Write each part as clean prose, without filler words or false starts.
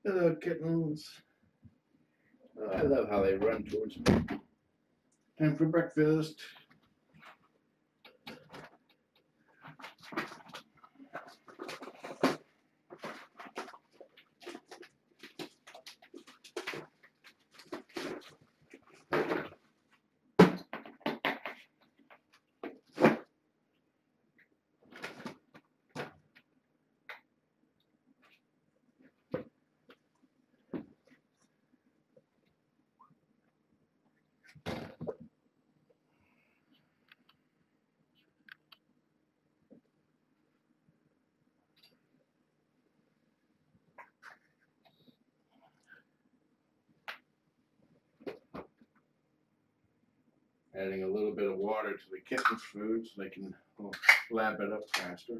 Hello, kittens. Oh, I love how they run towards me. Time for breakfast. Adding a little bit of water to the kittens' food so they can lap it up faster.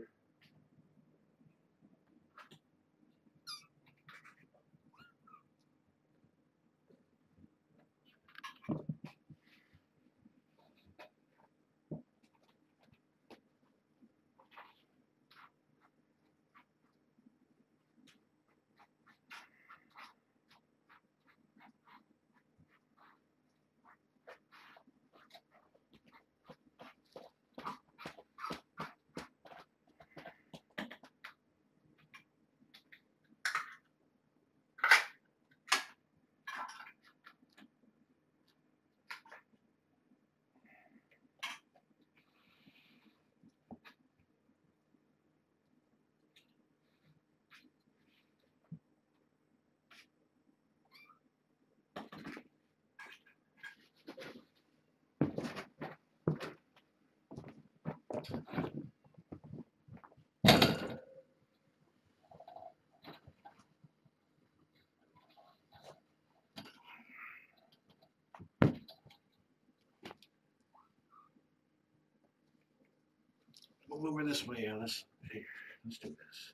Move over this way, Alice. Here, let's do this.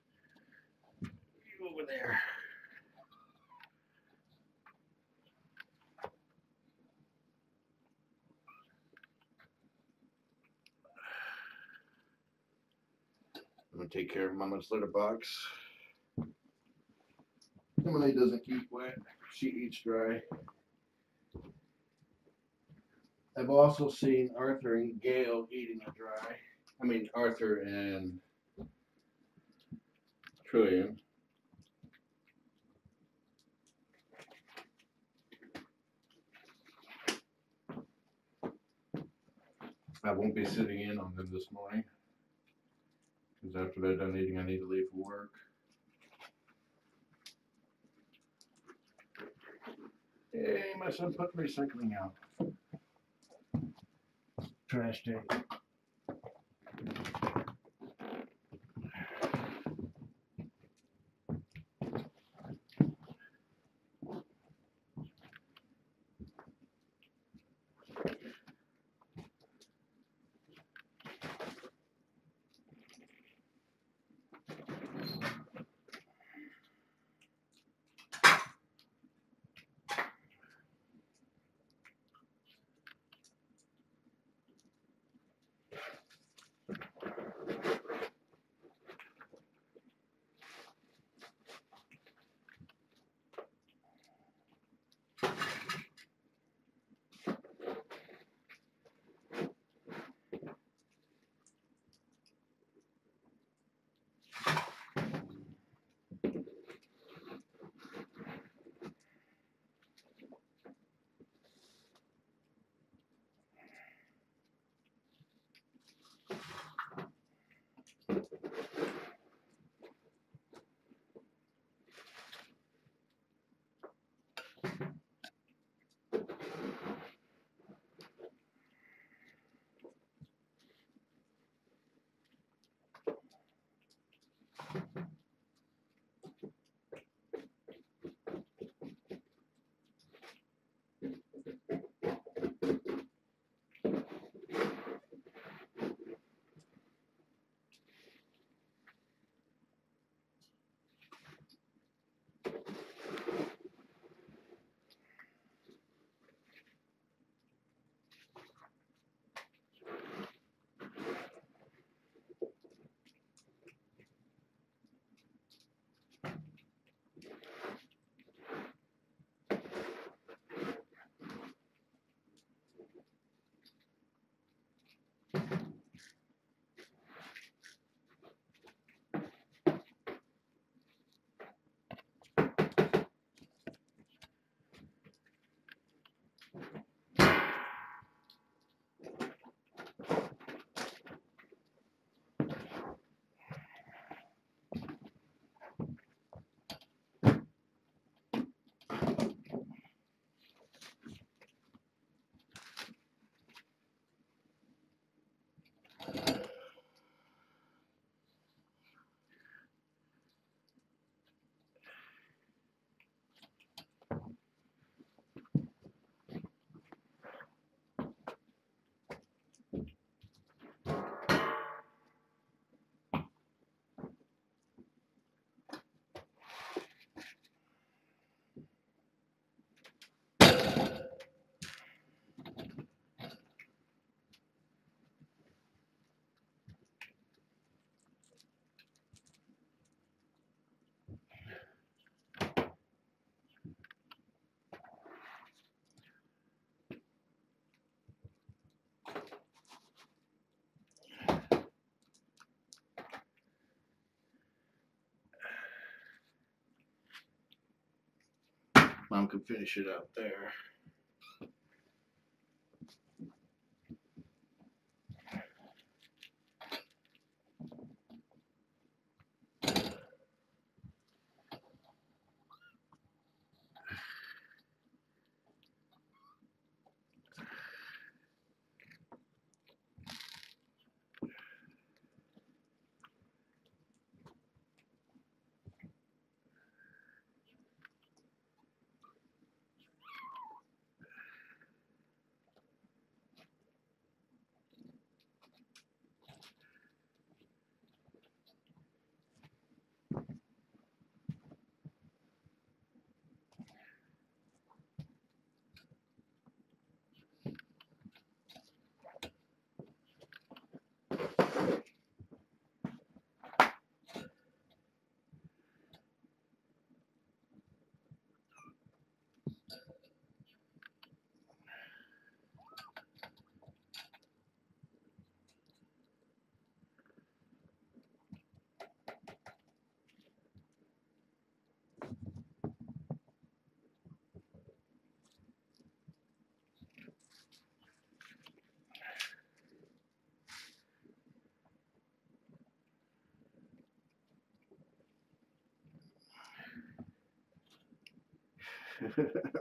You over there. I'm gonna take care of Mama's litter box. Emily doesn't eat wet, she eats dry. I've also seen Arthur and Gail eating it dry. I mean, Arthur and Trillian. I won't be sitting in on them this morning, because after they're done eating, I need to leave for work. Hey, my son put recycling out. Trash day. Mom can finish it out there.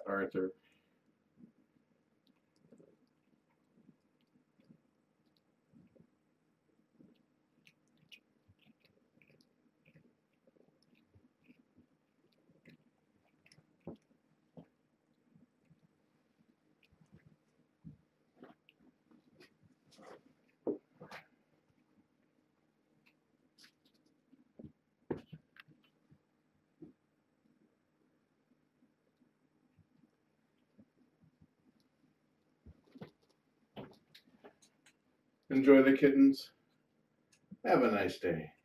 Arthur. Enjoy the kittens. Have a nice day.